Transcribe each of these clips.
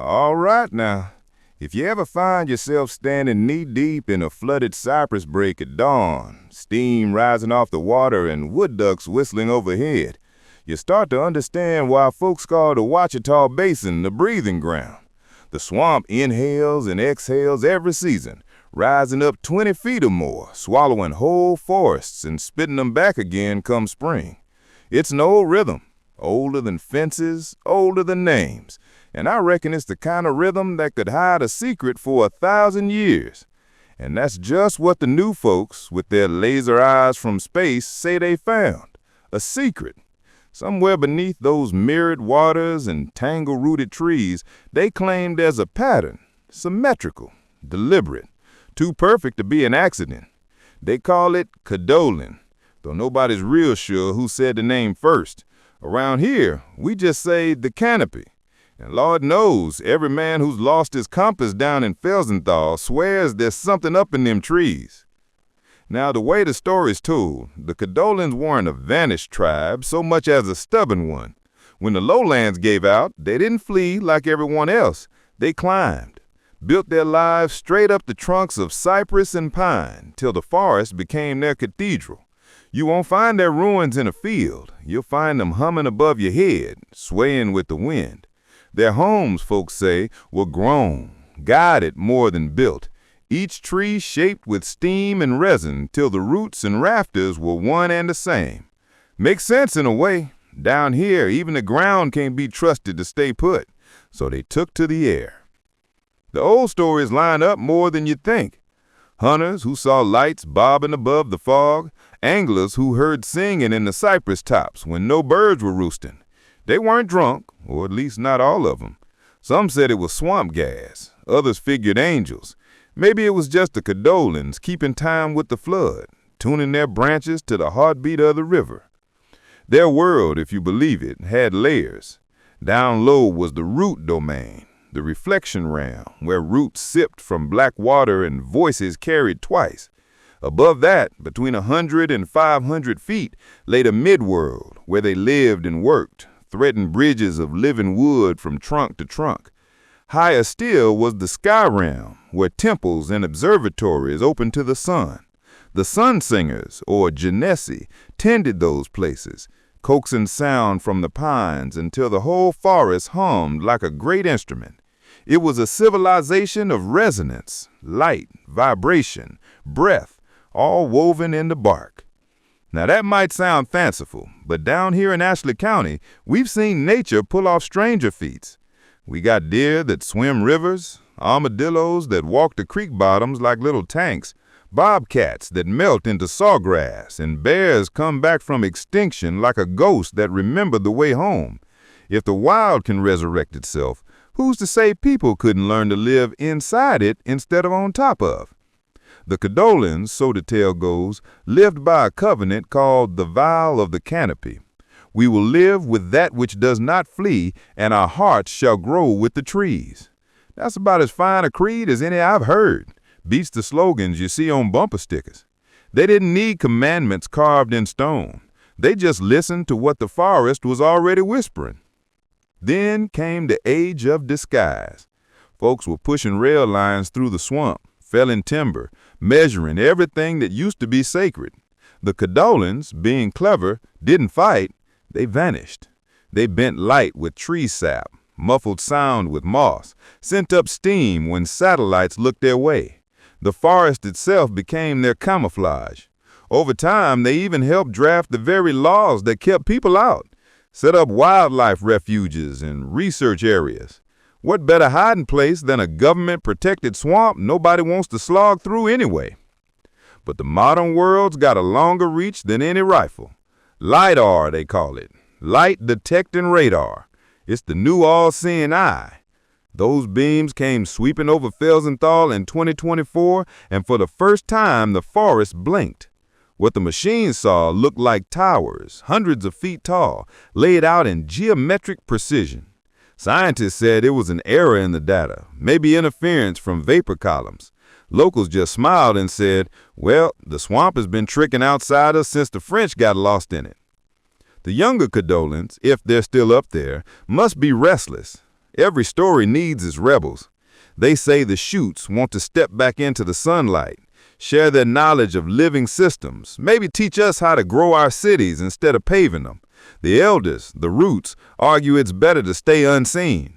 All right now. If you ever find yourself standing knee-deep in a flooded cypress break at dawn, steam rising off the water and wood ducks whistling overhead, you start to understand why folks call the Ouachita Basin the breathing ground. The swamp inhales and exhales every season, rising up 20 feet or more, swallowing whole forests and spitting them back again come spring. It's an old rhythm, older than fences, older than names. And I reckon it's the kind of rhythm that could hide a secret for 1,000 years. And that's just what the new folks, with their laser eyes from space, say they found. A secret. Somewhere beneath those mirrored waters and tangle-rooted trees, they claim there's a pattern, symmetrical, deliberate, too perfect to be an accident. They call it Cadolen, though nobody's real sure who said the name first. Around here, we just say the canopy. And Lord knows, every man who's lost his compass down in Felsenthal swears there's something up in them trees. Now, the way the story's told, the Cadolens weren't a vanished tribe so much as a stubborn one. When the lowlands gave out, they didn't flee like everyone else. They climbed, built their lives straight up the trunks of cypress and pine till the forest became their cathedral. You won't find their ruins in a field. You'll find them humming above your head, swaying with the wind. Their homes, folks say, were grown, guided more than built, each tree shaped with steam and resin till the roots and rafters were one and the same. Makes sense in a way. Down here, even the ground can't be trusted to stay put, so they took to the air. The old stories line up more than you'd think. Hunters who saw lights bobbing above the fog, anglers who heard singing in the cypress tops when no birds were roosting. They weren't drunk, or at least not all of them. Some said it was swamp gas. Others figured angels. Maybe it was just the Cadolens keeping time with the flood, tuning their branches to the heartbeat of the river. Their world, if you believe it, had layers. Down low was the root domain, the reflection realm, where roots sipped from black water and voices carried twice. Above that, between 100 and 500 feet, lay the midworld, where they lived and worked, threading bridges of living wood from trunk to trunk. Higher still was the sky realm, where temples and observatories opened to the sun. The sun singers, or genesi, tended those places, coaxing sound from the pines until the whole forest hummed like a great instrument. It was a civilization of resonance, light, vibration, breath, all woven in the bark. Now that might sound fanciful, but down here in Ashley County, we've seen nature pull off stranger feats. We got deer that swim rivers, armadillos that walk the creek bottoms like little tanks, bobcats that melt into sawgrass, and bears come back from extinction like a ghost that remembered the way home. If the wild can resurrect itself, who's to say people couldn't learn to live inside it instead of on top of? The Cadolens, so the tale goes, lived by a covenant called the vow of the canopy. We will live with that which does not flee, and our hearts shall grow with the trees. That's about as fine a creed as any I've heard. Beats the slogans you see on bumper stickers. They didn't need commandments carved in stone. They just listened to what the forest was already whispering. Then came the age of disguise. Folks were pushing rail lines through the swamp, felling timber, measuring everything that used to be sacred. The Cadolens, being clever, didn't fight. They vanished. They bent light with tree sap, muffled sound with moss, sent up steam when satellites looked their way. The forest itself became their camouflage. Over time, they even helped draft the very laws that kept people out, set up wildlife refuges and research areas. What better hiding place than a government-protected swamp nobody wants to slog through anyway? But the modern world's got a longer reach than any rifle. LiDAR, they call it. Light Detecting Radar. It's the new all-seeing eye. Those beams came sweeping over Felsenthal in 2024, and for the first time, the forest blinked. What the machines saw looked like towers, hundreds of feet tall, laid out in geometric precision. Scientists said it was an error in the data, maybe interference from vapor columns. Locals just smiled and said, well, the swamp has been tricking outsiders since the French got lost in it. The younger Cadolens, if they're still up there, must be restless. Every story needs its rebels. They say the shoots want to step back into the sunlight, share their knowledge of living systems, maybe teach us how to grow our cities instead of paving them. The elders, the roots, argue it's better to stay unseen.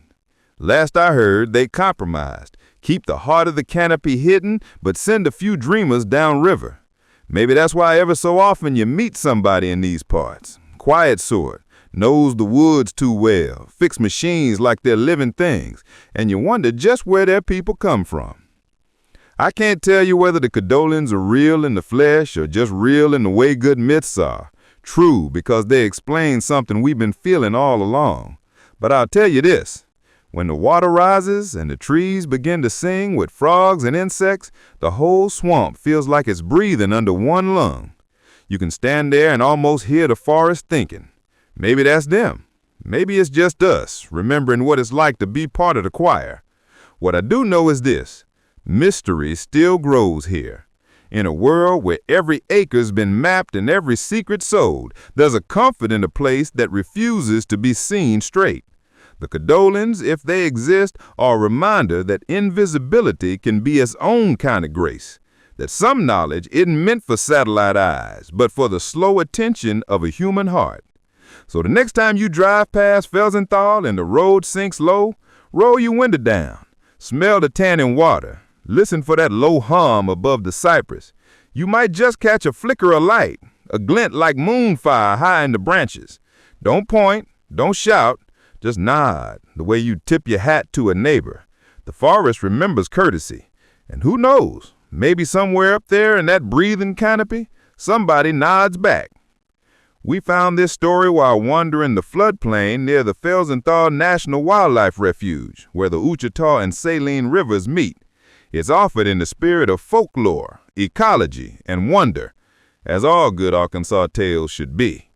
Last I heard, they compromised. Keep the heart of the canopy hidden, but send a few dreamers downriver. Maybe that's why ever so often you meet somebody in these parts. Quiet sort, knows the woods too well, fix machines like they're living things, and you wonder just where their people come from. I can't tell you whether the Cadolens are real in the flesh or just real in the way good myths are. True, because they explain something we've been feeling all along. But I'll tell you this. When the water rises and the trees begin to sing with frogs and insects, the whole swamp feels like it's breathing under one lung. You can stand there and almost hear the forest thinking, maybe that's them. Maybe it's just us, remembering what it's like to be part of the choir. What I do know is this: mystery still grows here. In a world where every acre's been mapped and every secret sold, there's a comfort in a place that refuses to be seen straight. The Cadolens, if they exist, are a reminder that invisibility can be its own kind of grace, that some knowledge isn't meant for satellite eyes, but for the slow attention of a human heart. So the next time you drive past Felsenthal and the road sinks low, roll your window down, smell the tanning water, listen for that low hum above the cypress. You might just catch a flicker of light, a glint like moonfire high in the branches. Don't point, don't shout, just nod, the way you tip your hat to a neighbor. The forest remembers courtesy. And who knows, maybe somewhere up there in that breathing canopy, somebody nods back. We found this story while wandering the floodplain near the Felsenthal National Wildlife Refuge, where the Ouachita and Saline rivers meet. It's offered in the spirit of folklore, ecology, and wonder, as all good Arkansas tales should be.